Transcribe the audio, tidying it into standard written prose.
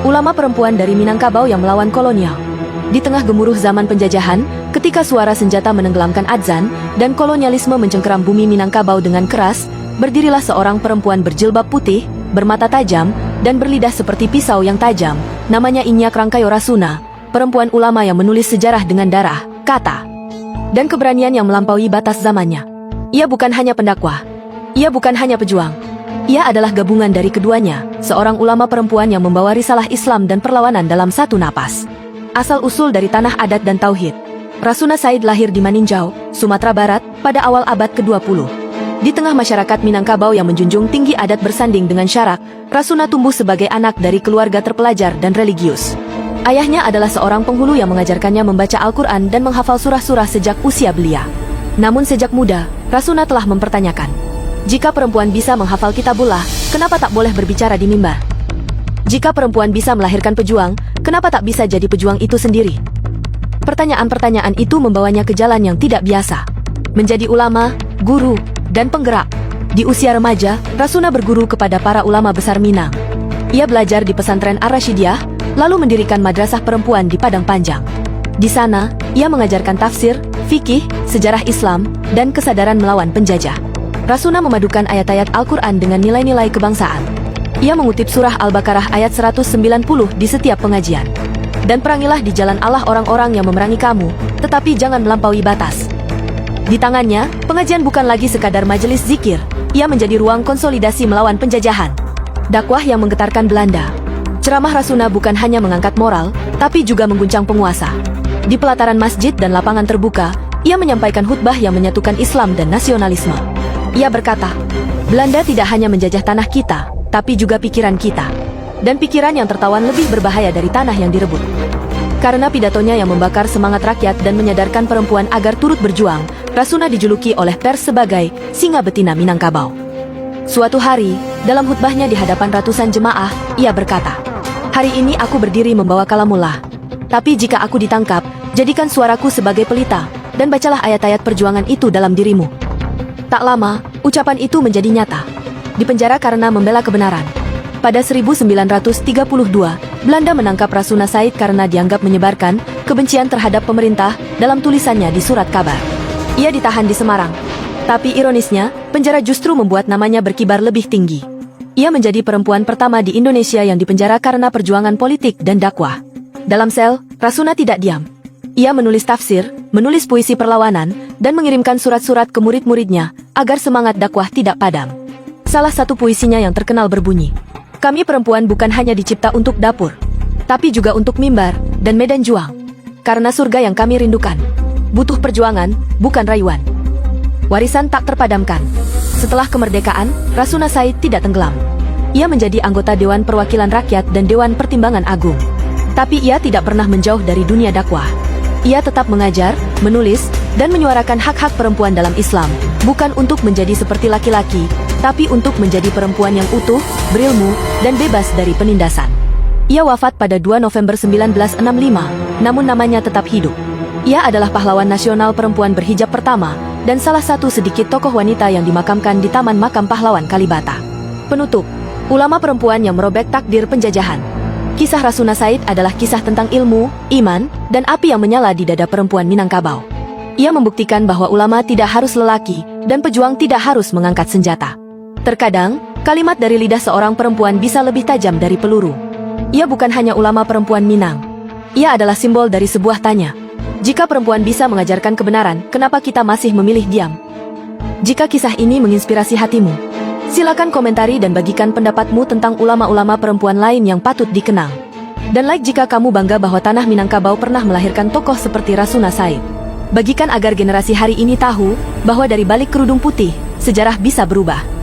ulama perempuan dari Minangkabau yang melawan kolonial. Di tengah gemuruh zaman penjajahan, ketika suara senjata menenggelamkan adzan, dan kolonialisme mencengkeram bumi Minangkabau dengan keras, berdirilah seorang perempuan berjilbab putih, bermata tajam, dan berlidah seperti pisau yang tajam, namanya Inyak Rangkayo Rasuna, perempuan ulama yang menulis sejarah dengan darah, kata, dan keberanian yang melampaui batas zamannya. Ia bukan hanya pendakwah, ia bukan hanya pejuang, ia adalah gabungan dari keduanya, seorang ulama perempuan yang membawa risalah Islam dan perlawanan dalam satu napas. Asal-usul dari tanah adat dan tauhid, Rasuna Said lahir di Maninjau, Sumatera Barat, pada awal abad ke-20. Di tengah masyarakat Minangkabau yang menjunjung tinggi adat bersanding dengan syarak, Rasuna tumbuh sebagai anak dari keluarga terpelajar dan religius. Ayahnya adalah seorang penghulu yang mengajarkannya membaca Al-Quran dan menghafal surah-surah sejak usia belia. Namun sejak muda, Rasuna telah mempertanyakan, jika perempuan bisa menghafal kitabullah, kenapa tak boleh berbicara di mimbar? Jika perempuan bisa melahirkan pejuang, kenapa tak bisa jadi pejuang itu sendiri? Pertanyaan-pertanyaan itu membawanya ke jalan yang tidak biasa. Menjadi ulama, guru, dan penggerak. Di usia remaja, Rasuna berguru kepada para ulama besar Minang. Ia belajar di pesantren Ar-Rasyidiyah, lalu mendirikan madrasah perempuan di Padang Panjang. Di sana, ia mengajarkan tafsir, fikih, sejarah Islam, dan kesadaran melawan penjajah. Rasuna memadukan ayat-ayat Al-Quran dengan nilai-nilai kebangsaan. Ia mengutip surah Al-Baqarah ayat 190 di setiap pengajian. Dan perangilah di jalan Allah orang-orang yang memerangi kamu, tetapi jangan melampaui batas. Di tangannya, pengajian bukan lagi sekadar majelis zikir, ia menjadi ruang konsolidasi melawan penjajahan. Dakwah yang menggetarkan Belanda. Ceramah Rasuna bukan hanya mengangkat moral, tapi juga mengguncang penguasa. Di pelataran masjid dan lapangan terbuka, ia menyampaikan khutbah yang menyatukan Islam dan nasionalisme. Ia berkata, Belanda tidak hanya menjajah tanah kita, tapi juga pikiran kita. Dan pikiran yang tertawan lebih berbahaya dari tanah yang direbut. Karena pidatonya yang membakar semangat rakyat dan menyadarkan perempuan agar turut berjuang, Rasuna dijuluki oleh pers sebagai singa betina Minangkabau. Suatu hari, dalam khutbahnya di hadapan ratusan jemaah, ia berkata, hari ini aku berdiri membawa kalamullah. Tapi jika aku ditangkap, jadikan suaraku sebagai pelita, dan bacalah ayat-ayat perjuangan itu dalam dirimu. Tak lama, ucapan itu menjadi nyata. Dipenjara karena membela kebenaran. Pada 1932, Belanda menangkap Rasuna Said karena dianggap menyebarkan kebencian terhadap pemerintah dalam tulisannya di surat kabar. Ia ditahan di Semarang. Tapi ironisnya, penjara justru membuat namanya berkibar lebih tinggi. Ia menjadi perempuan pertama di Indonesia yang dipenjara karena perjuangan politik dan dakwah. Dalam sel, Rasuna tidak diam. Ia menulis tafsir, menulis puisi perlawanan, dan mengirimkan surat-surat ke murid-muridnya agar semangat dakwah tidak padam. Salah satu puisinya yang terkenal berbunyi, kami perempuan bukan hanya dicipta untuk dapur, tapi juga untuk mimbar dan medan juang. Karena surga yang kami rindukan butuh perjuangan, bukan rayuan. Warisan tak terpadamkan. Setelah kemerdekaan, Rasuna Said tidak tenggelam. Ia menjadi anggota Dewan Perwakilan Rakyat dan Dewan Pertimbangan Agung. Tapi ia tidak pernah menjauh dari dunia dakwah. Ia tetap mengajar, menulis, dan menyuarakan hak-hak perempuan dalam Islam, bukan untuk menjadi seperti laki-laki, tapi untuk menjadi perempuan yang utuh, berilmu, dan bebas dari penindasan. Ia wafat pada 2 November 1965, namun namanya tetap hidup. Ia adalah pahlawan nasional perempuan berhijab pertama, dan salah satu sedikit tokoh wanita yang dimakamkan di Taman Makam Pahlawan Kalibata. Penutup, ulama perempuan yang merobek takdir penjajahan. Kisah Rasuna Said adalah kisah tentang ilmu, iman, dan api yang menyala di dada perempuan Minangkabau. Ia membuktikan bahwa ulama tidak harus lelaki, dan pejuang tidak harus mengangkat senjata. Terkadang, kalimat dari lidah seorang perempuan bisa lebih tajam dari peluru. Ia bukan hanya ulama perempuan Minang. Ia adalah simbol dari sebuah tanya. Jika perempuan bisa mengajarkan kebenaran, kenapa kita masih memilih diam? Jika kisah ini menginspirasi hatimu, silakan komentari dan bagikan pendapatmu tentang ulama-ulama perempuan lain yang patut dikenang. Dan like jika kamu bangga bahwa tanah Minangkabau pernah melahirkan tokoh seperti Rasuna Said. Bagikan agar generasi hari ini tahu bahwa dari balik kerudung putih, sejarah bisa berubah.